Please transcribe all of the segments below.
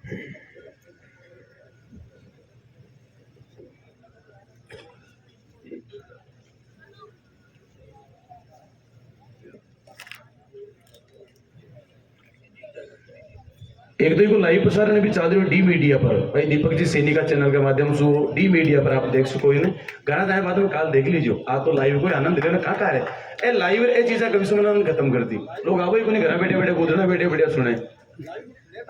एक तो लाइव प्रसारण भी चालू है डी मीडिया पर भाई दीपक जी सैनी का चैनल के माध्यम से डी मीडिया पर आप देख सको इन्हें गाना दाएं बाद में काल देख लीजिए आ तो लाइव को आनंद लेना कहाँ है ए लाइव ए चीजा कभी सुनना खत्म कर दी लोग आवो ही घर बैठे बैठे गुदना बैठे बैठे सुने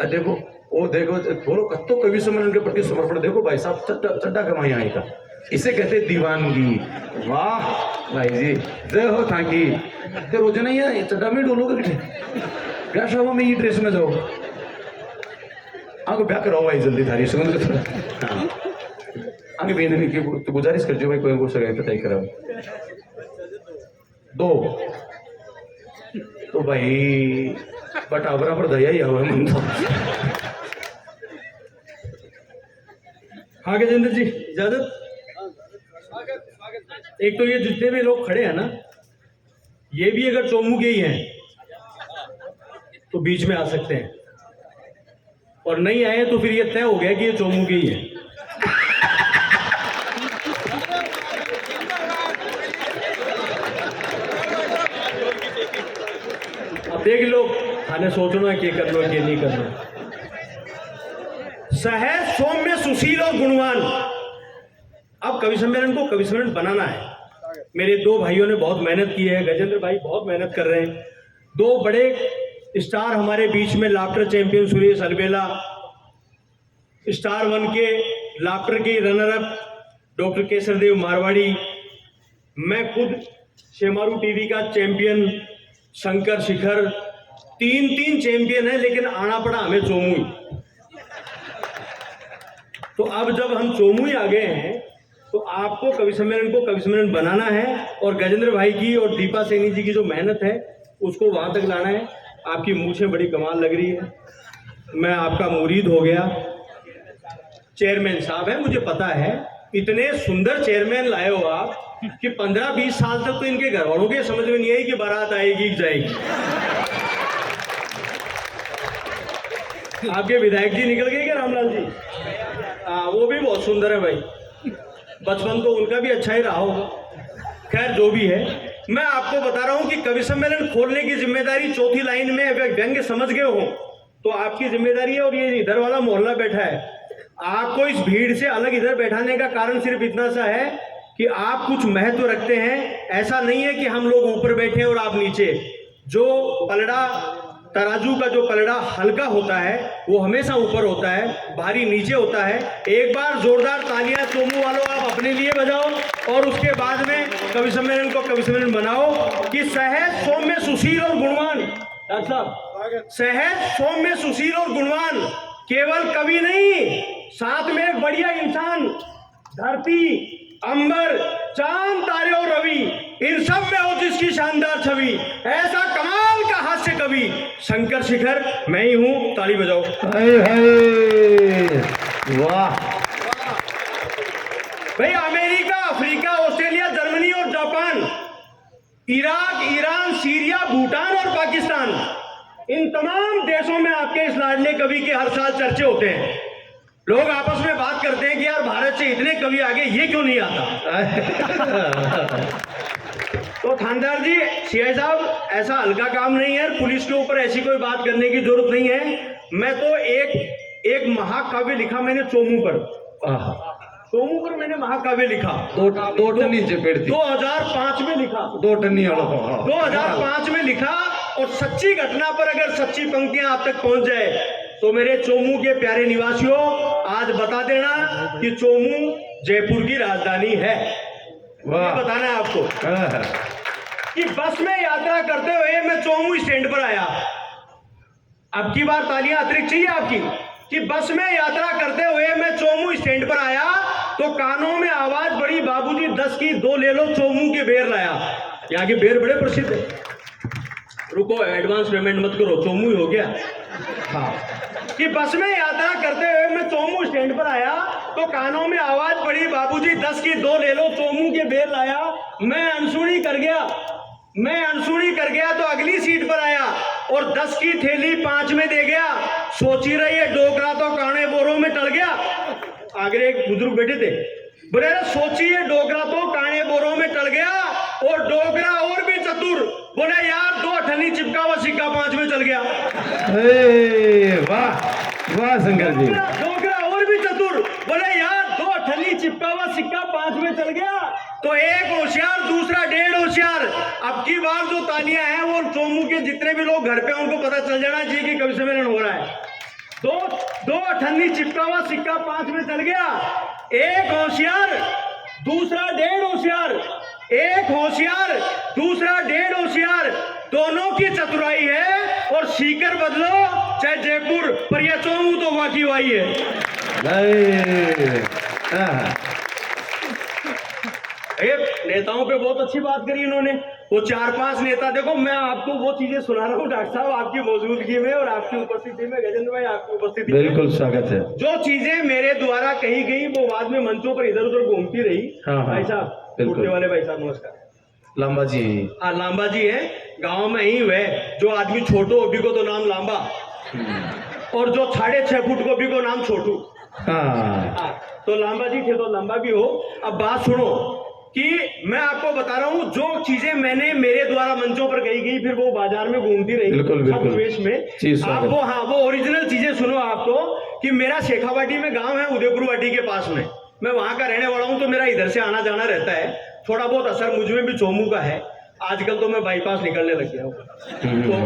देखो वो देखो बोलो कत्तो कवि सम्मेलन के प्रति समर्पण देखो भाई साहब चड्डा कमाई आई था इसे कहते दीवानगी। वाह भाई जी जय हो थाकी ते रोज नहीं है चड्डा में डोलोगे क्या शाम में ये ड्रेस में जाओ आगे ब्याह कराओ भाई जल्दी थारी सुन थोड़ा आगे बेननी की तो गुजारिश कर जो भाई कोई को सगाई पता ही कराओ दो तो भाई बट आवरा पर दया ही हुआ मन तो हाँ गजेंद्र जी इजाजत। एक तो ये जितने भी लोग खड़े हैं ना ये भी अगर चोमू के ही हैं तो बीच में आ सकते हैं और नहीं आए तो फिर ये तय हो गया कि ये चोमू के ही हैं। अब देख लो थाने सोचना कि कर लो कि नहीं करना। सहज सौम्य सुशील और गुणवान। अब कवि सम्मेलन को कवि सम्मेलन बनाना है। मेरे दो भाइयों ने बहुत मेहनत की है, गजेंद्र भाई बहुत मेहनत कर रहे हैं। दो बड़े स्टार हमारे बीच में लाफ्टर चैंपियन सुरेश अलबेला, स्टार वन के लाफ्टर के runner up doctor Kesardev Marwari, मैं खुद शेमारू टीवी का चैंपियन शंकर शिखर, तीन चैंपियन है लेकिन आना पड़ा हमें चोमू। तो अब जब हम चोमू आ गए हैं तो आपको कवि सम्मेलन को कवि सम्मेलन बनाना है और गजेंद्र भाई की और दीपा सैनी जी की जो मेहनत है उसको वहां तक लाना है। आपकी मूछें बड़ी कमाल लग रही है, मैं आपका मुरीद हो गया। चेयरमैन साहब है, मुझे पता है इतने सुंदर चेयरमैन लाए हो आप कि 15-20 साल तक तो इनके घर वालों के समझ में नहीं आई कि बारात आएगी कि जाएगी। आपके विधायक जी निकल गए क्या रामलाल जी? हाँ वो भी बहुत सुंदर है भाई, बचपन तो उनका भी अच्छा ही रहा होगा। खैर जो भी है, मैं आपको बता रहा हूं कि कवि सम्मेलन खोलने की जिम्मेदारी चौथी लाइन में व्यंग्य समझ गए हो तो आपकी जिम्मेदारी है। और ये इधर वाला मोहल्ला बैठा है, आपको इस भीड़ से अलग इधर बैठाने का कारण सिर्फ इतना सा है कि आप कुछ महत्व रखते हैं। ऐसा नहीं है कि हम लोग ऊपर बैठे और आप नीचे। जो पलड़ा तराजू का जो पलड़ा हल्का होता है वो हमेशा ऊपर होता है, भारी नीचे होता है। एक बार जोरदार तालियां चोमू वालों आप अपने लिए बजाओ और उसके बाद में कवि सम्मेलन को कवि सम्मेलन बनाओ कि सहज सौम्य सुशील और गुणवान। डॉक्टर साहब, सहज सौम्य सुशील और गुणवान केवल कवि नहीं, साथ में एक बढ़िया इंसान, धरती अंबर चांद तारे और रवि इन सब में हो जिसकी शानदार छवि, ऐसा कमाल का हास्य कवि शंकर शिखर मैं ही हूं। ताली बजाओ। वाह भाई, अमेरिका, अफ्रीका, ऑस्ट्रेलिया, जर्मनी और Japan, Iraq, Iran, Syria, Bhutan और पाकिस्तान, इन तमाम देशों में आपके इस लाडले कवि के हर साल चर्चे होते हैं। लोग आपस में बात करते हैं कि यार भारत से इतने कवि आगे ये क्यों नहीं आता। तो थानेदार जी, सीआई साहब, ऐसा हल्का काम नहीं है, पुलिस के ऊपर ऐसी कोई बात करने की जरूरत नहीं है। मैं तो एक महाकाव्य लिखा मैंने चोमू पर। चोमू पर मैंने महाकाव्य लिखा, दो टनी चपेट थी। 2005 में लिखा, 2 टनी 2005 में लिखा। और सच्ची घटना पर अगर सच्ची पंक्तियां आप तक पहुंच जाए तो मेरे चोमू के प्यारे निवासियों, आज बता देना कि चोमू जयपुर की राजधानी है। बताना है आपको कि बस में यात्रा करते हुए मैं चोमू स्टैंड पर आया। अब की बार तालियां अतिरिक्त चाहिए आपकी कि बस में यात्रा करते हुए मैं चोमू स्टैंड पर आया तो कानों में आवाज बड़ी, बाबूजी 10 की 2 ले लो, चोमू के बेर लाया। यहाँ के बेर बड़े प्रसिद्ध है। रुको, एडवांस पेमेंट मत करो, चोमू ही हो गया। हाँ, कि बस में यात्रा करते हुए मैं चोमू स्टैंड पर आया तो कानों में आवाज पड़ी, बाबूजी 10 की 2 ले लो, चोमू के बेर लाया। मैं अनसुनी कर गया तो अगली सीट पर आया और 10 की थैली 5 में दे गया। सोच ही रही है डोकरा तो कान आगरे एक बुजुर्ग बैठे थे, बोले अरे सोचिए डोगरा तो काने बोरों में टल गया और डोगरा और भी चतुर, बोले यार 2 अठन्नी चिपका हुआ सिक्का 5 में चल गया। वाह वाह शंकर जी, डोगरा और भी चतुर, बोले यार 2 अठन्नी चिपका हुआ सिक्का 5 में चल गया। तो एक होशियार दूसरा 1.5 होशियार। अब की बार जो तालियां हैं वो चोमू के जितने भी लोग घर पे उनको पता चल जाना चाहिए कि कवि सम्मेलन हो रहा है। दो अठन्नी चिपका हुआ सिक्का 5 में चल गया। एक होशियार दूसरा 1.5 होशियार, एक होशियार दूसरा 1.5 होशियार, दोनों की चतुराई है। और सीकर बदलो चाहे जयपुर, पर यह चोमू तो वाकई हुई है। नेताओं पे बहुत अच्छी बात करी इन्होंने। वो 4-5 नेता, देखो मैं आपको वो चीजें सुना रहा हूँ डॉक्टर साहब आपकी मौजूदगी में और आपकी उपस्थिति में, गजेंद्र भाई आपकी उपस्थिति में बिल्कुल स्वागत है। जो चीजें मेरे द्वारा कही गई वो बाद में मंचों पर इधर उधर घूमती रही। हाँ, भाई साहब, बिल्कुल। उठने वाले भाई साहब नमस्कार। लांबा जी, हाँ लांबा जी है, गांव में ही हुए। जो आदमी छोटो अभी को तो नाम लांबा, और जो 6.5 फुट को भी को नाम छोटू। हाँ तो लांबा जी थे तो लंबा भी हो। अब बात सुनो कि मैं आपको बता रहा हूँ जो चीजें मैंने मेरे द्वारा मंचों पर कही गई फिर वो बाजार में घूमती रही। बिल्कुल बिल्कुल परिवेश में आपको, हाँ वो ओरिजिनल चीजें सुनो आपको कि मेरा शेखावाटी में गांव है, उदयपुर वाटी के पास में। मैं वहां का रहने वाला हूं तो मेरा इधर से आना जाना रहता है। थोड़ा बहुत असर मुझ में भी चोमू का है। आजकल तो मैं बाईपास निकलने लग गया हूँ। तो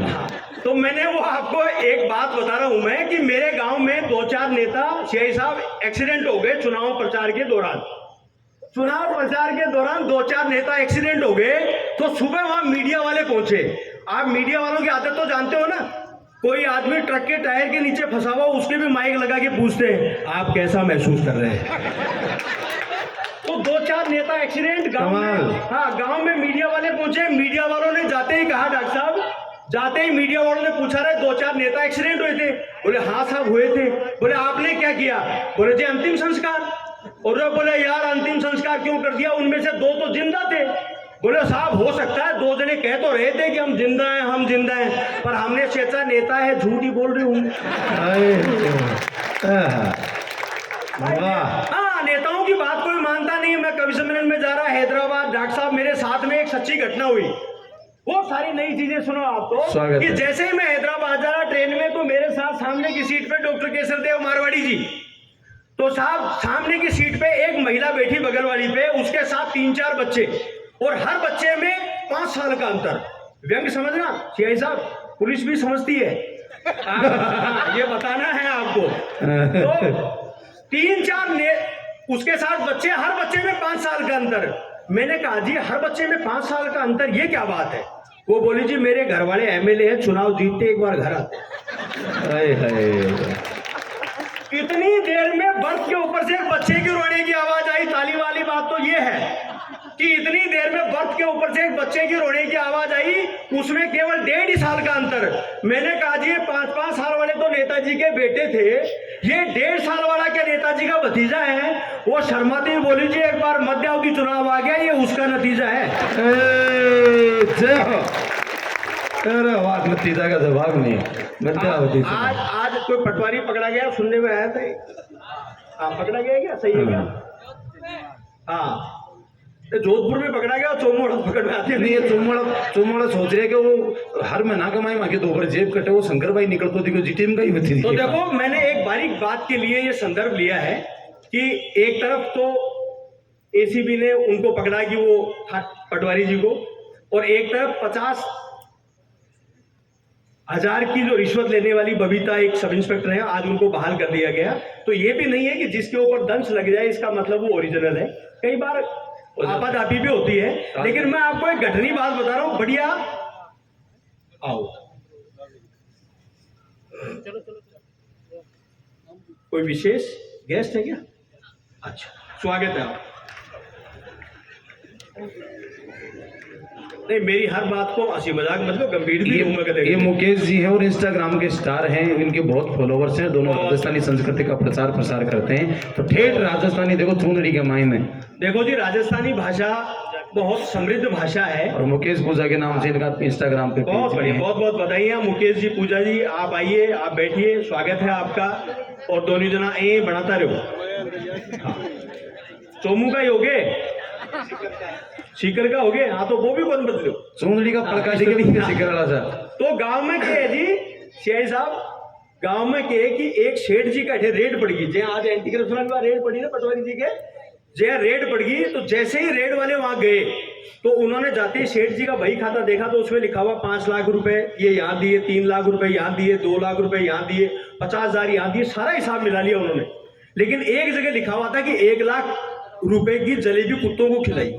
हाँ, तो मैंने वो आपको एक बात बता रहा हूं मैं कि मेरे गांव में 2-4 नेता सीआई साहब एक्सीडेंट हो गए चुनाव प्रचार के दौरान। चुनाव प्रचार के दौरान 2-4 नेता एक्सीडेंट हो गए। तो सुबह वहां मीडिया वाले पहुंचे। आप मीडिया वालों की आदत तो जानते हो ना, कोई आदमी ट्रक के टायर के नीचे फंसा हुआ उसके भी माइक लगा के पूछते हैं आप कैसा महसूस कर रहे हैं। तो 2-4 नेता एक्सीडेंट गांव में, हाँ गांव में मीडिया वाले पहुंचे। मीडिया वालों ने जाते ही कहा डॉक्टर साहब, जाते ही मीडिया वालों ने पूछा रहे 2-4 नेता एक्सीडेंट हुए थे? बोले हाँ साहब हुए थे। बोले आपने क्या किया? बोले जी अंतिम संस्कार। और बोले यार अंतिम संस्कार क्यों कर दिया? उनमें से 2 तो जिंदा थे। बोले साहब हो सकता है 2 जने कह तो रहे थे कि हम जिंदा हैं, पर हमने सोचा नेता है झूठ ही बोल रहे होंगे। हाँ नेताओं की बात कोई मानता नहीं। मैं कवि सम्मेलन में जा रहा हैदराबाद, डॉक्टर साहब मेरे साथ में एक सच्ची घटना हुई। वो सारी नई चीजें सुनो आपको कि जैसे ही मैं हैदराबाद जा रहा ट्रेन में तो मेरे साथ सामने की सीट पे डॉक्टर केसरदेव मारवाड़ी जी। तो साहब सामने की सीट पे एक महिला बैठी बगल वाली पे, उसके साथ 3-4 बच्चे, और हर बच्चे में 5 साल का अंतर। व्यंग समझना सीआई साहब, पुलिस भी समझती है। ये बताना है आपको। तो 3-4 उसके साथ बच्चे, हर बच्चे में 5 साल का अंतर। मैंने कहा जी हर बच्चे में 5 साल का अंतर, ये क्या बात है? वो बोली जी मेरे घर वाले एमएलए है, चुनाव जीतते एक बार घर आते। इतनी देर में बर्थ के ऊपर से एक बच्चे की रोने की आवाज आई। ताली वाली बात तो ये है कि इतनी देर में बर्थ के ऊपर से एक बच्चे की रोने की आवाज आई, उसमें केवल 1.5 साल का अंतर। मैंने कहा जी 5-5 साल वाले तो नेताजी के बेटे थे, ये 1.5 साल वाला क्या नेताजी का भतीजा है? वो शर्माती हुई बोली जी एक बार मध्याव की चुनाव आ गया, ये उसका नतीजा है। अरे वाह, नतीजा का जवाब नहीं। आज कोई पटवारी पकड़ा गया, सुनने में आया था। हाँ पकड़ा गया क्या? सही है क्या? हाँ जोधपुर में पकड़ा गया, चोमोड़ा पकड़ में आते नहीं। ये चोमोड़ा सोच रहे कि वो हर महीना कमाई मांगे 2 बार जेब कटे, वो शंकर भाई निकलतो दिखो जीटीएम का ही होती। तो देखो मैंने एक बारीक बात के लिए ये संदर्भ लिया है कि एक तरफ तो एसीबी ने उनको पकड़ा कि वो पटवारी जी को, और एक तरफ 50,000 की जो रिश्वत लेने वाली बबीता एक सब इंस्पेक्टर है, आज उनको बहाल कर दिया गया। तो ये भी नहीं है कि जिसके ऊपर दंश लग जाए इसका मतलब वो ओरिजिनल है। कई बार आपाधापी भी होती है। लेकिन मैं आपको एक घटनी बात बता रहा हूं, बढ़िया। आओ कोई विशेष गेस्ट है क्या? अच्छा स्वागत है आप। नहीं मेरी हर बात को हंसी मजाक मतलब गंभीर भी लूंगा। ये मुकेश जी हैं और इंस्टाग्राम के स्टार हैं, इनके बहुत फॉलोवर्स हैं। दोनों राजस्थानी संस्कृति का प्रचार प्रसार करते हैं। तो ठेठ राजस्थानी देखो चूनड़ी के मायने। देखो जी राजस्थानी भाषा बहुत समृद्ध भाषा है। और मुकेश पूजा के नाम से इनका इंस्टाग्राम पे बहुत पेज बढ़िया, है। बहुत बहुत बधाई मुकेश जी, पूजा जी, आप आइए, आप बैठिए, स्वागत है आपका। और दोनों जना ये बढ़ाता रहो। हाँ। चोमू का ही हो गए, सीकर का हो गए। हाँ, तो वो भी कौन बदलो, चुंदड़ी का पड़का हाँ, शिकर वाला सा। तो गांव में क्या है जी सीआई साहब, गांव में क्या है कि एक सेठ जी का रेड पड़ गई, जहाँ आज एंटी करप्शन वाला रेड पड़ी ना पटवारी जी के, जहाँ रेड पड़ गई, तो जैसे ही रेड वाले वहां गए तो उन्होंने जाते ही सेठ जी का बही खाता देखा, तो उसमें लिखा हुआ 5 लाख रुपए ये यहाँ दिए, 3 लाख रुपए यहाँ दिए, 2 लाख रुपए यहाँ दिए, 50,000 यहाँ दिए, सारा हिसाब मिला लिया उन्होंने। लेकिन एक जगह लिखा हुआ था कि 1 लाख रुपए की जलेबी कुत्तों को खिलाई।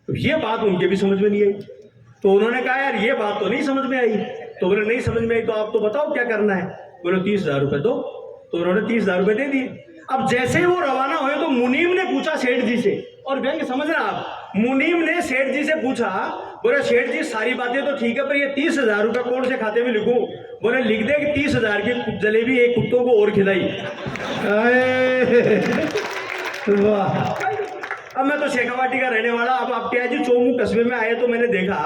तो ये बात उनके भी समझ में नहीं आई, तो उन्होंने कहा यार ये बात तो नहीं समझ में आई। तो बोले नहीं समझ में आई तो आप तो बताओ क्या करना है। बोले 30,000 रुपए दो। तो उन्होंने 30,000 रुपए दे दिए। अब जैसे ही वो रवाना हुए तो मुनीम ने पूछा सेठ जी से, और व्यंग समझ रहे आप, मुनीम ने सेठ जी से पूछा, बोले सेठ जी सारी बातें तो ठीक है पर ये 30,000 रुपए कौन से खाते में लिखूं। बोले लिख दे कि 30,000 की जलेबी एक कुत्तों को और खिलाई। वाह। अब मैं तो शेखावाटी का रहने वाला, अब आप क्या है जी, चोमू कस्बे में आए तो मैंने देखा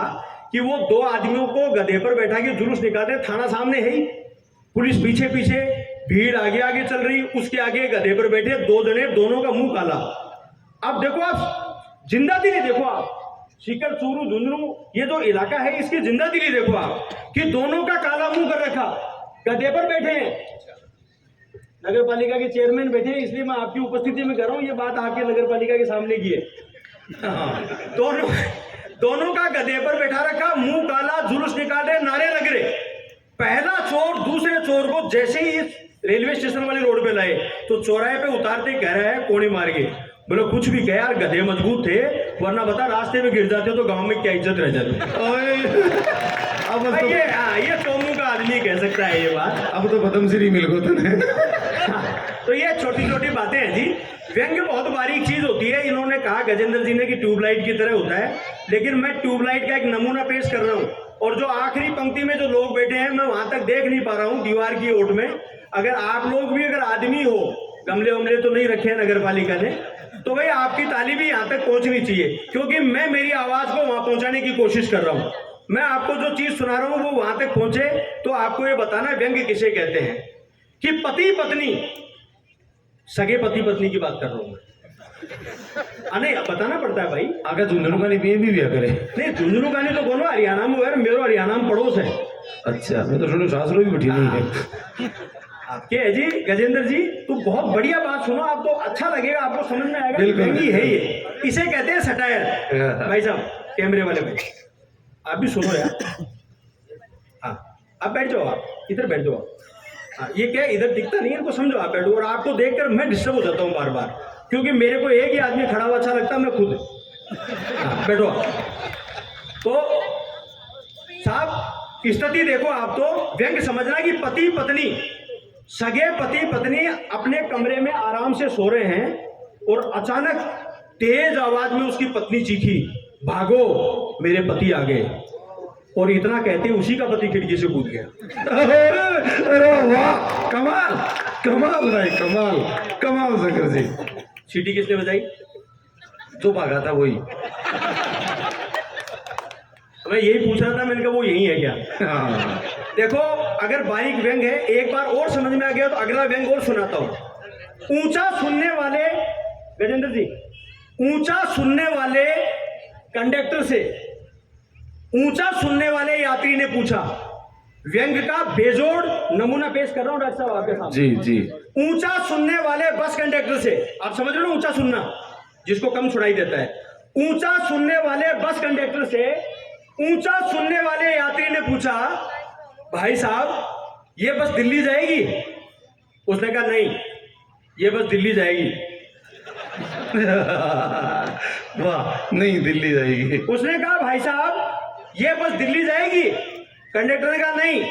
कि वो 2 आदमियों को गधे पर बैठा के जुलूस निकालते, थाना सामने है ही, पुलिस पीछे पीछे, भीड़ आगे आगे चल रही, उसके आगे गधे पर बैठे 2 जने, दोनों का मुंह काला। अब देखो आप जिंदा दिली देखो आप, सीकर चूरू झुंझुनू ये जो इलाका है इसकी जिंदा दिली देखो आप कि दोनों का काला मुंह कर रखा, गधे पर बैठे हैं। नगर पालिका के चेयरमैन बैठे हैं, इसलिए मैं आपकी उपस्थिति में कर रहा हूं, ये बात आपके नगर पालिका के सामने की है। दोनों का गधे पर बैठा रखा, मुंह काला, जुलूस निकाल रहे, नारे लग रहे। पहला चोर दूसरे चोर को जैसे ही रेलवे स्टेशन वाली रोड पे लाए तो चौराहे पे उतारते कह रहा है कोड़ी मार के। बोलो कुछ भी कह यार, गधे मजबूत थे, वरना बता रास्ते में गिर जाते तो गांव में क्या इज्जत रह जाती। अब तो ये चोमू का आदमी कह सकता है ये बात। अब तो पद्मश्री मिल गो तो तो ये छोटी छोटी बातें हैं जी। व्यंग बहुत बारीक चीज होती है। इन्होंने कहा गजेंद्र जी ने कि ट्यूबलाइट की तरह होता है, लेकिन मैं ट्यूबलाइट का एक नमूना पेश कर रहा हूँ। और जो आखिरी पंक्ति में जो लोग बैठे हैं मैं वहां तक देख नहीं पा रहा हूँ दीवार की ओट में। अगर आप लोग भी अगर आदमी हो, गमले वमले तो नहीं रखे हैं नगर पालिका ने, तो भाई आपकी ताली भी यहाँ तक पहुंचनी चाहिए, क्योंकि मैं मेरी आवाज को वहां पहुंचाने की कोशिश कर रहा हूँ। मैं आपको जो चीज सुना रहा हूँ वो वहां तक पहुंचे, तो आपको ये बताना व्यंग किसे कहते हैं कि पति पत्नी, सगे पति पत्नी की बात कर रहा हूँ मैं। नहीं बताना पड़ता है भाई। आगे झुंझुनू का नहीं भी करे। नहीं झुंझुनू का नहीं तो बोलो हरियाणा में यार, मेरा हरियाणा में पड़ोस है। अच्छा, मैं तो सुनो सासुरो भी बैठी नहीं है। आपके है जी गजेंद्र जी, तो बहुत बढ़िया बात सुनो, आप तो अच्छा लगेगा, आपको समझ में आएगा। बिल्कुल है ये, इसे कहते हैं सटायर। भाई साहब कैमरे वाले भाई आप भी सुनो यार। हाँ आप बैठ जाओ, आप इधर बैठ जाओ। हाँ ये क्या है, इधर दिखता नहीं है, इनको समझो, आप बैठो। और आपको देखकर मैं डिस्टर्ब हो जाता हूँ बार बार, क्योंकि मेरे को एक ही आदमी खड़ा हुआ अच्छा लगता है, मैं खुद। हाँ बैठो। तो साहब स्थिति देखो आप, तो व्यंग समझना कि पति पत्नी, सगे पति पत्नी अपने कमरे में आराम से सो रहे हैं और अचानक तेज आवाज में उसकी पत्नी चीखी, भागो मेरे पति आ गए। और इतना कहते उसी का पति खिड़की से कूद गया। अरे वाह, कमाल कमाल भाई, कमाल कमाल शंकर जी। सीटी किसने बजाई? जो भागा था वही। मैं यही पूछ रहा था, मैंने कहा वो यही है क्या? हाँ। देखो अगर बारीक व्यंग है, एक बार और समझ में आ गया तो अगला व्यंग और सुनाता हूं। ऊंचा सुनने वाले गजेंद्र जी, ऊंचा सुनने वाले कंडक्टर से ऊंचा सुनने वाले यात्री ने पूछा। व्यंग का बेजोड़ नमूना पेश कर रहा हूं डॉक्टर साहब आपके सामने। जी जी। ऊंचा सुनने वाले बस कंडक्टर से, आप समझ रहे हो ऊंचा सुनना जिसको कम सुनाई देता है। ऊंचा सुनने वाले बस कंडक्टर से ऊंचा सुनने वाले यात्री ने पूछा, भाई साहब ये बस दिल्ली जाएगी? उसने कहा नहीं, ये बस दिल्ली जाएगी। वाह, नहीं दिल्ली जाएगी। उसने कहा भाई साहब ये बस दिल्ली जाएगी? कंडक्टर ने कहा नहीं,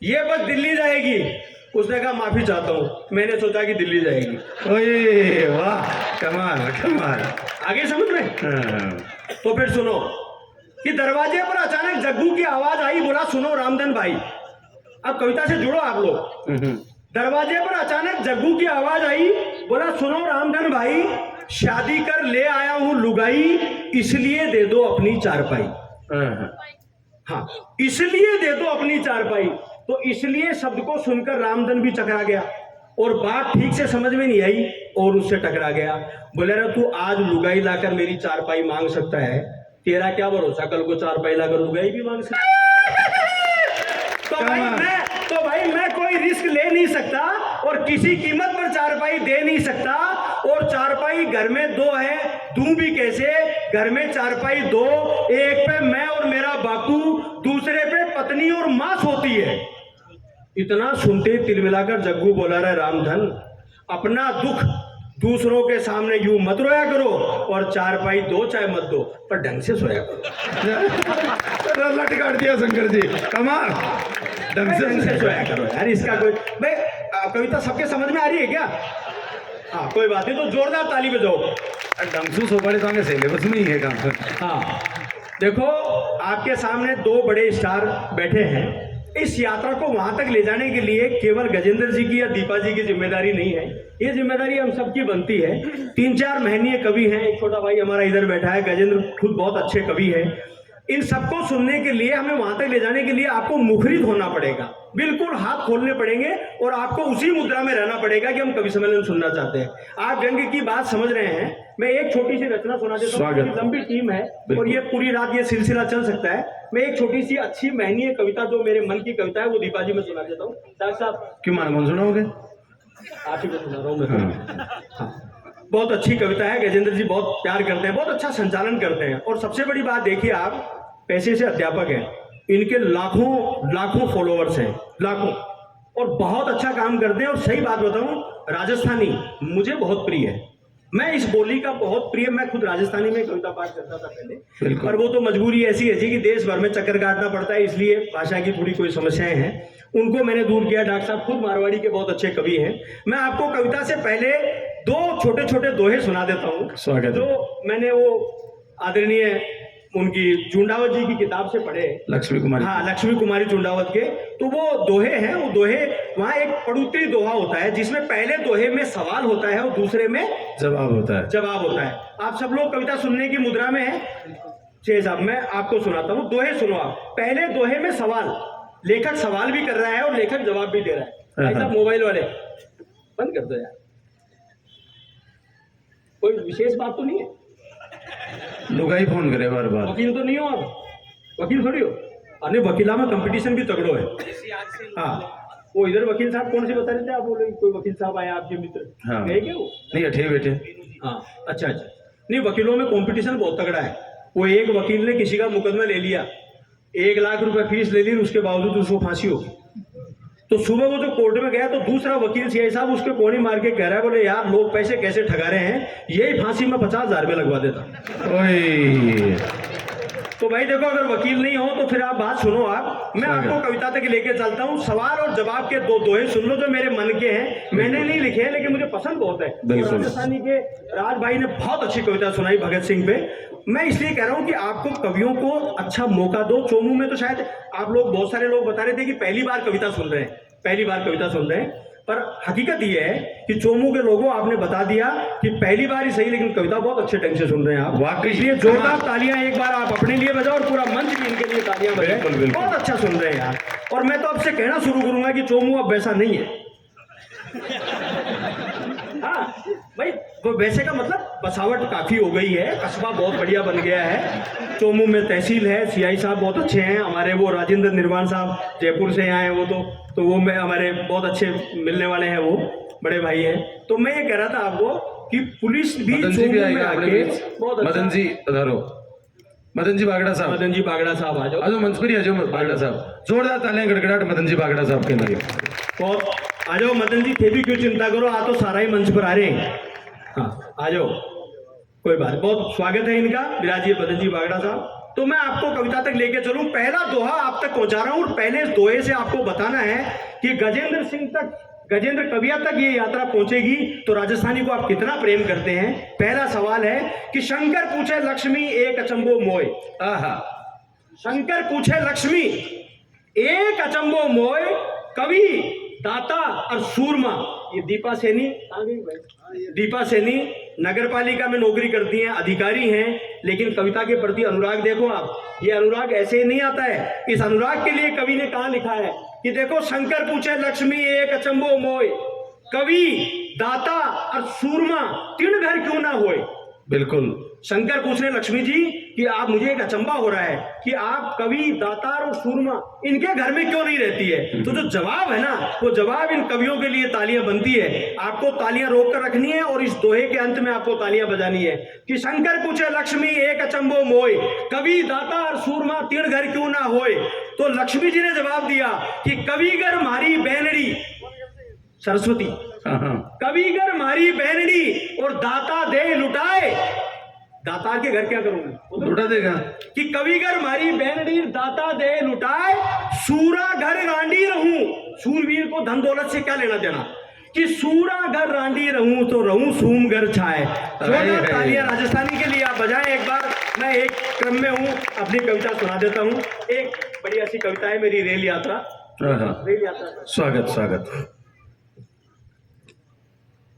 ये बस दिल्ली जाएगी। उसने कहा माफी चाहता हूं, मैंने सोचा कि दिल्ली जाएगी। ओए वाह, कमाल कमाल। आगे समझ में? तो फिर सुनो कि दरवाजे पर अचानक जग्गू की आवाज आई, बोला सुनो रामधन भाई। अब कविता से जुड़ो आप लोग। दरवाजे पर अचानक जग्गू की आवाज आई, बोला सुनो रामधन भाई, शादी कर ले आया हूं लुगाई, इसलिए दे दो अपनी चारपाई। हाँ, इसलिए दे दो अपनी चारपाई। तो इसलिए शब्द को सुनकर रामधन भी चकरा गया और बात ठीक से समझ में नहीं आई और उससे टकरा गया। बोले रहा तू आज लुगाई लाकर मेरी चारपाई मांग सकता है, तेरा क्या भरोसा कल को चारपाई लाकर लुगाई भी मांग सकता है। तो भाई मैं कोई रिस्क ले नहीं सकता और किसी कीमत पर चारपाई दे नहीं सकता। और चारपाई घर में दो है, दूं भी कैसे? घर में चारपाई दो, एक पे मैं और मेरा बापू, दूसरे पे पत्नी और मां सोती है। इतना सुनते तिलमिलाकर जग्गू बोला रहा रामधन, अपना दुख दूसरों के सामने यूं मत रोया करो और चारपाई दो चाहे मत दो पर ढंग से सोया करो। लट काट दिया शंकर जी, कमाल। ढंग से सोया करो यार। इसका कोई भाई कविता सबके समझ में आ रही है क्या? हाँ कोई बात नहीं, तो जोरदार ताली बजाओ। ढंग से सो पड़े तो हमें सिलेबस में ही है काम। हाँ देखो, आपके सामने दो बड़े स्टार बैठे हैं। इस यात्रा को वहां तक ले जाने के लिए केवल गजेंद्र जी की या दीपा जी की जिम्मेदारी नहीं है, ये जिम्मेदारी हम सबकी बनती है। 3-4 महनीय कवि हैं, एक छोटा भाई हमारा इधर बैठा है, गजेंद्र खुद बहुत अच्छे कवि हैं। इन सबको सुनने के लिए, हमें वहां तक ले जाने के लिए आपको मुखरित होना पड़ेगा, बिल्कुल हाथ खोलने पड़ेंगे और आपको उसी मुद्रा में रहना पड़ेगा कि हम कवि सम्मेलन सुनना चाहते हैं। आप व्यंग्य की बात समझ रहे हैं। मैं एक छोटी सी रचना सुना देता हूँ, लंबी टीम है और ये पूरी रात ये सिलसिला चल सकता है। मैं एक छोटी सी अच्छी महनीय कविता, जो मेरे मन की कविता है, वो दीपा जी में सुना देता हूँ। डॉक्टर साहब क्यों मान कौन सुनाओगे? आप ही को सुना रहा हूँ मैं। हाँ, बहुत अच्छी कविता है, गजेंद्र जी बहुत प्यार करते हैं, बहुत अच्छा संचालन करते हैं। और सबसे बड़ी बात देखिए, आप पैसे से अध्यापक हैं, इनके लाखों फॉलोअर्स हैं, लाखों, और बहुत अच्छा काम करते हैं। और सही बात बताऊं, राजस्थानी मुझे बहुत प्रिय है। मैं इस बोली का बहुत प्रिय, मैं खुद राजस्थानी में कविता पाठ करता था पहले, पर वो तो मजबूरी ऐसी है जी कि देश भर में चक्कर काटना पड़ता है, इसलिए भाषा की थोड़ी कोई समस्याएं हैं, उनको मैंने दूर किया। डॉक्टर साहब खुद मारवाड़ी के बहुत अच्छे कवि हैं। मैं आपको कविता से पहले दो छोटे छोटे दोहे सुना देता हूँ, जो मैंने वो आदरणीय उनकी चुंडावत जी की किताब से पढ़े, लक्ष्मी कुमारी। हाँ, लक्ष्मी कुमारी चुंडावत के। तो वो दोहे हैं, वो दोहे, वहाँ एक पड़ूत्री दोहा होता है जिसमें पहले दोहे में सवाल होता है और दूसरे में जवाब होता है। आप सब लोग कविता सुनने की मुद्रा में हैं। छह साहब मैं आपको सुनाता हूँ, दोहे सुनो आप। पहले दोहे में सवाल, लेखक सवाल भी कर रहा है और लेखक जवाब भी दे रहा है। ऐसा मोबाइल वाले बंद कर दो यार, कोई विशेष बात तो नहीं है। लुगाई फोन करे बार बार। वकील तो नहीं हो आप, वकील थोड़ी हो। अरे वकीला में कंपटीशन भी तगड़ो है। हाँ, वो इधर वकील साहब कौन से बता रहे थे आप? बोले कोई वकील साहब आए आपके मित्र। हाँ, गए क्या वो? नहीं अठे बेटे। हाँ अच्छा, नहीं वकीलों में कंपटीशन बहुत तगड़ा है। वो एक वकील ने किसी का मुकदमा ले लिया, 1 लाख रुपए फीस ले ली, उसके बावजूद उसको फांसी होगी। तो सुबह वो जो कोर्ट में गया तो दूसरा वकील सीआई साहब उसके कोनी मार के कह रहा है, बोले यार लोग पैसे कैसे ठगा रहे हैं, यही फांसी में 50,000 रुपये लगवा देता। ओए तो भाई देखो, अगर वकील नहीं हो तो फिर आप बात सुनो। आप, मैं आपको कविता तक लेके चलता हूँ। सवाल और जवाब के दो दोहे सुन लो जो मेरे मन के हैं। मैंने नहीं लिखे हैं लेकिन मुझे पसंद बहुत है। राजस्थानी के राज भाई ने बहुत अच्छी कविता सुनाई भगत सिंह पे। मैं इसलिए कह रहा हूँ कि आपको कवियों को अच्छा मौका दो। चोमू में तो शायद आप लोग, बहुत सारे लोग बता रहे थे कि पहली बार कविता सुन रहे हैं, पर हकीकत यह है कि चोमू के लोगों, आपने बता दिया कि पहली बार ही सही लेकिन कविता बहुत अच्छे ढंग से सुन रहे हैं आप। वाकई, इसलिए जोरदार तालियां एक बार आप अपने लिए बजाओ और पूरा मंच भी इनके लिए तालियां बजाए। बहुत अच्छा सुन रहे हैं यार। और मैं तो अब से कहना शुरू करूंगा कि चोमू अब वैसा नहीं है। हाँ भाई, वो वैसे का मतलब बसावट काफी हो गई है, कस्बा बहुत बढ़िया बन गया है। चोमू में तहसील है, सीआई साहब बहुत अच्छे हैं हमारे, वो राजेंद्र निर्वाण साहब जयपुर से आए हैं, वो तो वो में हमारे बहुत अच्छे मिलने वाले हैं, वो बड़े भाई हैं। तो मैं ये कह रहा था आपको कि पुलिस भी चोमू में आके बहुत अच्छा। मदन जी पधारो, मदन जी बागड़ा साहब, आ जाओ, मंच पर ही आ जाओ बागड़ा साहब। जोरदार तालियां गड़गड़ाहट मदन जी बागड़ा साहब के लिए। और आ जाओ मदन जी, थे भी क्यों चिंता करो, आ तो सारा ही मंच पर आ रहे हैं। हाँ आ जाओ, कोई बात, बहुत स्वागत है इनका, विराजिए मदन जी बागड़ा साहब। तो मैं आपको कविता तक लेके चलूं, पहला दोहा आप तक पहुंचा रहा हूं और पहले इस दोहे से आपको बताना है कि गजेंद्र सिंह तक, गजेंद्र कविया तक ये यात्रा पहुंचेगी तो राजस्थानी को आप कितना प्रेम करते हैं। पहला सवाल है कि शंकर पूछे लक्ष्मी एक अचंबो मोय। आहा, शंकर पूछे लक्ष्मी एक अचंबो मोय, कवि दाता और सूरमा। ये दीपा सेनी, दीपा सेनी नगर पालिका में नौकरी करती हैं, अधिकारी हैं, लेकिन कविता के प्रति अनुराग देखो आप, ये अनुराग ऐसे ही नहीं आता है। इस अनुराग के लिए कवि ने कहा लिखा है कि देखो, शंकर पूछे लक्ष्मी एक अचंबो मोय, कवि दाता और सूरमा तीन घर क्यों ना होए। बिल्कुल। शंकर पूछ रहे लक्ष्मी जी कि आप, मुझे एक अचंबा हो रहा है कि आप कवि, दातार और सूरमा इनके घर में क्यों नहीं रहती है। तो जो जवाब है ना, वो जवाब इन कवियों के लिए तालियां बनती है। आपको तालियां रोक कर रखनी है और इस दोहे के अंत में आपको तालियां बजानी है कि शंकर पूछे लक्ष्मी एक अचंबो मोय, कवि दाता और सूरमा तीन घर क्यों ना होए। तो लक्ष्मी जी ने जवाब दिया कि कविगर मारी बहनड़ी सरस्वती, कविगर मारी बहनड़ी और दाता दे लुटाए। दातार के घर क्या करूंगी, लुटा देगा कि कविगर मारी बहनड़ी दाता दे लुटाए, सूरा घर रांडी रहूं। सूरवीर को धन दौलत से क्या लेना देना, कि सूरा घर रांडी रहूं तो रहूं सूम घर छाए। जोरदार तालियां राजस्थानी के लिए आप बजाएं एक बार। मैं एक क्रम में हूं, अपनी कविता सुना देता हूं। एक बढ़िया सी कविता है मेरी, रेल यात्रा। रेल यात्रा, स्वागत स्वागत।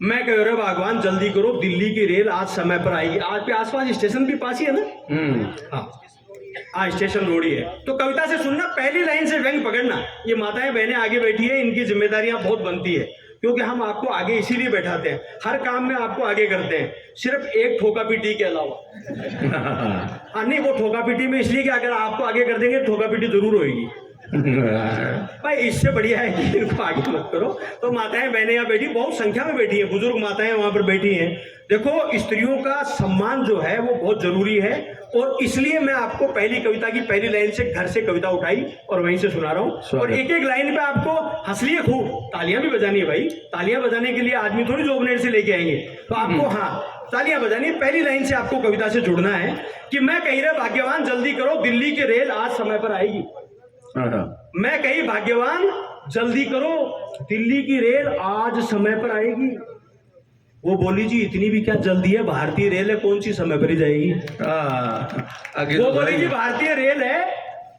मैं कह रहा भगवान जल्दी करो, दिल्ली की रेल आज समय पर आएगी। आपके आसपास स्टेशन भी पास ही है ना। हाँ, स्टेशन रोड ही है। तो कविता से सुनना, पहली लाइन से व्यंग पकड़ना। ये माताएं बहनें आगे बैठी है, इनकी जिम्मेदारियां बहुत बनती है, क्योंकि हम आपको आगे इसीलिए बैठाते हैं, हर काम में आपको आगे करते हैं, सिर्फ एक ठोका पीटी के अलावा। हाँ नहीं, वो ठोका पीटी में इसलिए कि अगर आपको आगे कर देंगे ठोका पीटी जरूर होगी भाई। इससे बढ़िया है कि इनको आगे मत करो। तो माताएं बहनें यहाँ बैठी, बहुत संख्या में बैठी हैं, बुजुर्ग माताएं वहां पर बैठी हैं। देखो, स्त्रियों का सम्मान जो है वो बहुत जरूरी है, और इसलिए मैं आपको पहली कविता की पहली लाइन से घर से कविता उठाई और वहीं से सुना रहा हूँ। और एक एक लाइन पे आपको हंस लिए खूब, तालियां भी बजानी है भाई। तालियां बजाने के लिए आदमी थोड़ी जोबनेर से लेके आएंगे, तो आपको हाँ तालियां बजानी है। पहली लाइन से आपको कविता से जुड़ना है कि मैं कही रहा भाग्यवान जल्दी करो, दिल्ली की रेल आज समय पर आएगी। मैं कही भाग्यवान जल्दी करो, दिल्ली की रेल आज समय पर आएगी। वो बोली जी इतनी भी क्या जल्दी है, भारतीय रेल है, कौन सी समय पर ही जाएगी। वो बोली जी भारतीय रेल है,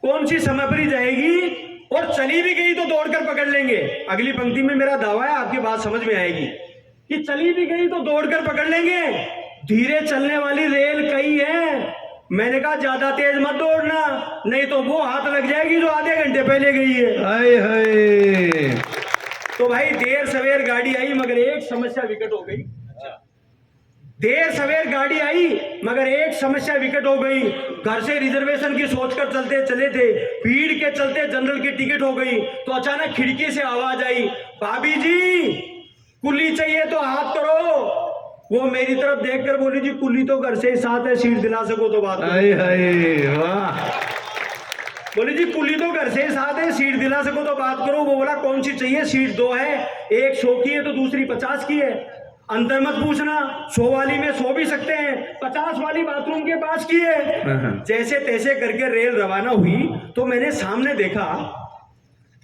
कौन सी समय पर ही जाएगी, और चली भी गई तो दौड़कर पकड़ लेंगे। अगली पंक्ति में मेरा दावा है, आपकी बात समझ में आएगी, कि चली भी गई तो दौड़कर पकड़ लेंगे। धीरे चलने वाली रेल कई है, मैंने कहा ज्यादा तेज मत दौड़ना, नहीं तो वो हाथ लग जाएगी जो आधे घंटे पहले गई है। हाय हाय। तो भाई देर सवेर गाड़ी आई मगर एक समस्या विकट हो गई। देर सवेर गाड़ी आई मगर एक समस्या विकट हो गई। घर से रिजर्वेशन की सोचकर चलते चले थे, भीड़ के चलते जनरल की टिकट हो गई। तो अचानक खिड़की से आवाज आई, भाभी जी कुल्ली चाहिए तो हाथ करो। वो मेरी तरफ देखकर बोली जी कुल्ली तो घर से ही साथ है, सीट दिला सको तो बात हाय हाय वाह। बोली जी कुल्ली तो घर से ही साथ है, सीट दिला सको तो बात करो। वो बोला कौन सी चाहिए, सीट दो है, एक 100 की है तो दूसरी 50 की है। अंतर मत पूछना, 100 वाली में सो भी सकते हैं, 50 वाली बाथरूम के पास की है। जैसे तैसे करके रेल रवाना हुई तो मैंने सामने देखा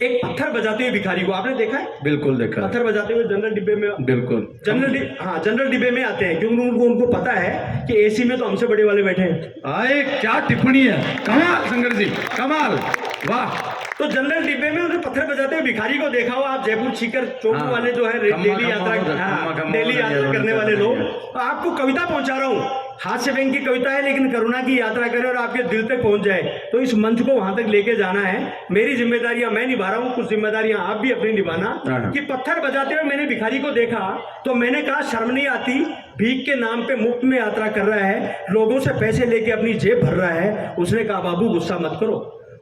एक पत्थर बजाते हुए भिखारी को। आपने देखा है? बिल्कुल देखा। पत्थर बजाते हुए जनरल डिब्बे में। बिल्कुल जनरल डिब्बे में आते हैं, क्योंकि उनको पता है कि एसी में तो हमसे बड़े वाले बैठे हैं। आए क्या टिप्पणी है, कमाल शंकर जी, कमाल, वाह। तो जनरल डिब्बे में उन्हें पत्थर बजाते हुए भिखारी को देखा हो आप, जयपुर सीकर चौक वाले जो है डेली यात्रा करने वाले लोग। तो आपको कविता पहुंचा रहा हूँ, हास्य व्यंग की कविता है लेकिन करुणा की यात्रा करे और आपके दिल तक पहुंच जाए। तो इस मंच को वहां तक लेके जाना है, मेरी जिम्मेदारियां मैं निभा रहा हूँ, कुछ जिम्मेदारियां आप भी अपनी निभाना। कि पत्थर बजाते हुए मैंने भिखारी को देखा तो मैंने कहा शर्म नहीं आती, भीख के नाम पे मुफ्त में यात्रा कर रहा है, लोगों से पैसे लेके अपनी जेब भर रहा है। उसने कहा बाबू गुस्सा मत करो,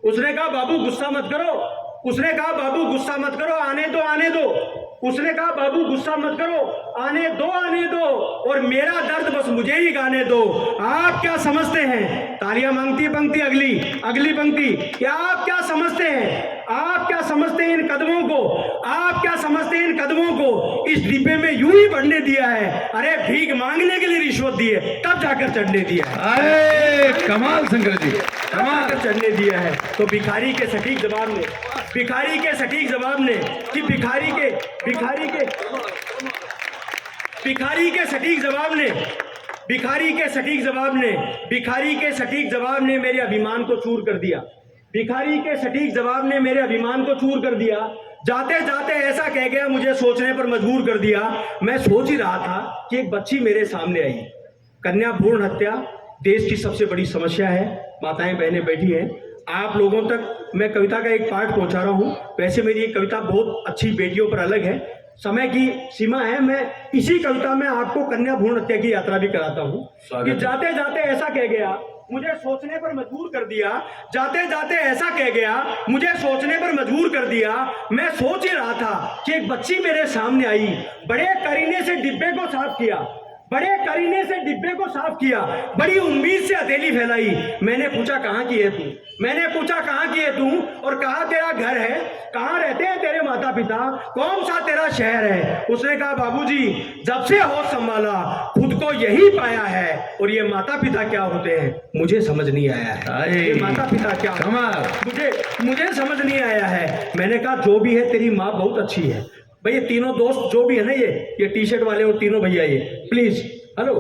उसने कहा बाबू गुस्सा मत करो, उसने कहा बाबू गुस्सा मत करो, आने दो आने दो। उसने कहा बाबू गुस्सा मत करो, आने दो, और मेरा दर्द बस मुझे ही गाने दो। आप क्या समझते हैं, तालियां मांगती है पंक्ति, अगली पंक्ति, क्या आप क्या समझते हैं, आप क्या समझते हैं इन कदमों को, आप क्या समझते हैं इन कदमों को, इस डिब्बे में यूं ही बढ़ने दिया है। अरे भीख मांगने के लिए रिश्वत दी है, तब जाकर चढ़ने दिया है। अरे कमाल शंकर जी, कमाल चढ़ने दिया है। तो भिखारी के सटीक जवाब ने, भिखारी के सटीक जवाब ने कि भिखारी के सटीक जवाब ने मेरे अभिमान को चूर कर दिया। भिखारी के सटीक जवाब ने मेरे अभिमान को चूर कर दिया। जाते जाते ऐसा कह गया, मुझे सोचने पर मजबूर कर दिया। मैं सोच ही रहा था कि एक बच्ची मेरे सामने आई। कन्या भ्रूण हत्या देश की सबसे बड़ी समस्या है। माताएं बहनें बैठी हैं, आप लोगों तक मैं कविता का एक पार्ट पहुंचा रहा हूं। वैसे मेरी एक कविता बहुत अच्छी बेटियों पर अलग है, समय की सीमा है। मैं इसी कविता में आपको कन्या भ्रूण हत्या की यात्रा भी कराता हूं कि जाते जाते ऐसा कह गया, मुझे सोचने पर मजबूर कर दिया। जाते जाते ऐसा कह गया, मुझे सोचने पर मजबूर कर दिया। मैं सोच ही रहा था कि एक बच्ची मेरे सामने आई। बड़े करीने से डिब्बे को साफ किया, बड़े करीने से डिब्बे को साफ किया, बड़ी उम्मीद से हथेली फैलाई। मैंने पूछा कहाँ की है तू, मैंने पूछा कहाँ की है तू, और कहा तेरा घर है, कहाँ रहते हैं तेरे माता पिता, कौन सा तेरा शहर है। उसने कहा बाबूजी, जब से होश संभाला खुद को यही पाया है, और ये माता पिता क्या होते हैं मुझे समझ नहीं आया है। ये माता पिता क्या मुझे समझ नहीं आया है। मैंने कहा जो भी है तेरी माँ बहुत अच्छी है। भाई ये तीनों दोस्त जो भी है ना, ये टी शर्ट वाले और तीनों भैया, ये प्लीज हेलो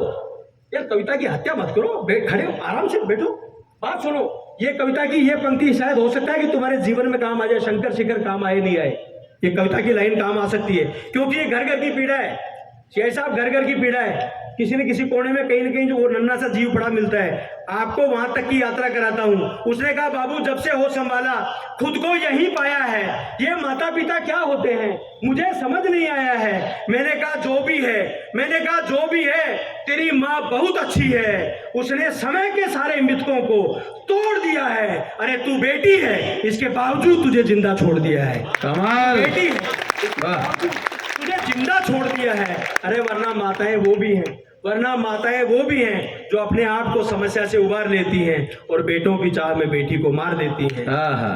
यार, कविता की हत्या मत करो, खड़े हो, आराम से बैठो, बात सुनो। ये कविता की ये पंक्ति शायद हो सकता है कि तुम्हारे जीवन में काम आ जाए, शंकर शिखर काम आए नहीं आए, ये कविता की लाइन काम आ सकती है, क्योंकि ये घर घर की पीड़ा है। शेर साहब, घर घर की पीड़ा है। किसी न किसी कोने में कहीं न कहीं जो वो नन्ना सा जीव पड़ा मिलता है। आपको वहां तक की यात्रा कराता हूं। उसने कहा बाबू, जब से होश संभाला खुद को यही पाया है, ये माता पिता क्या होते हैं मुझे समझ नहीं आया है। मैंने कहा जो भी है, मैंने कहा जो भी है तेरी माँ बहुत अच्छी है, उसने समय के सारे मिथकों को तोड़ दिया है। अरे तू बेटी है, इसके बावजूद तुझे जिंदा छोड़ दिया है। कमाल, बेटी है, तुझे जिंदा छोड़ दिया है। अरे वरना माताएं वो भी हैं, वरना माताएं वो भी हैं जो अपने आप को समस्या से उबार लेती हैं और बेटों की चाह में बेटी को मार देती हैं।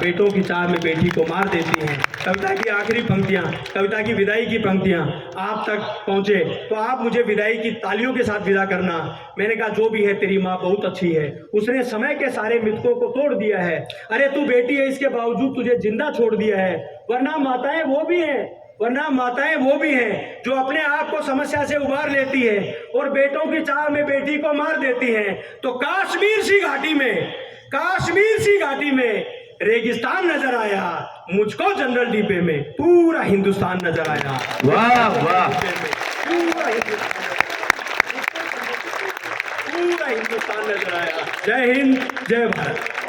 बेटों की चाह में बेटी को मार देती हैं। कविता की आखिरी पंक्तियां, कविता की विदाई की पंक्तियां आप तक पहुंचे तो आप मुझे विदाई की तालियों के साथ विदा करना। मैंने कहा जो भी है तेरी माँ बहुत अच्छी है, उसने समय के सारे मिथकों को तोड़ दिया है। अरे तू बेटी है, इसके बावजूद तुझे जिंदा छोड़ दिया है। वरना माताएं वो भी हैं, वरना माताएं वो भी हैं जो अपने आप को समस्या से उबार लेती है और बेटों की चाह में बेटी को मार देती हैं। तो कश्मीर सी घाटी में, कश्मीर सी घाटी में रेगिस्तान नजर आया, मुझको जनरल डिब्बे में पूरा हिंदुस्तान नजर आया। वाह वाह, पूरा हिंदुस्तान नजर आया। जय हिंद, जय भारत।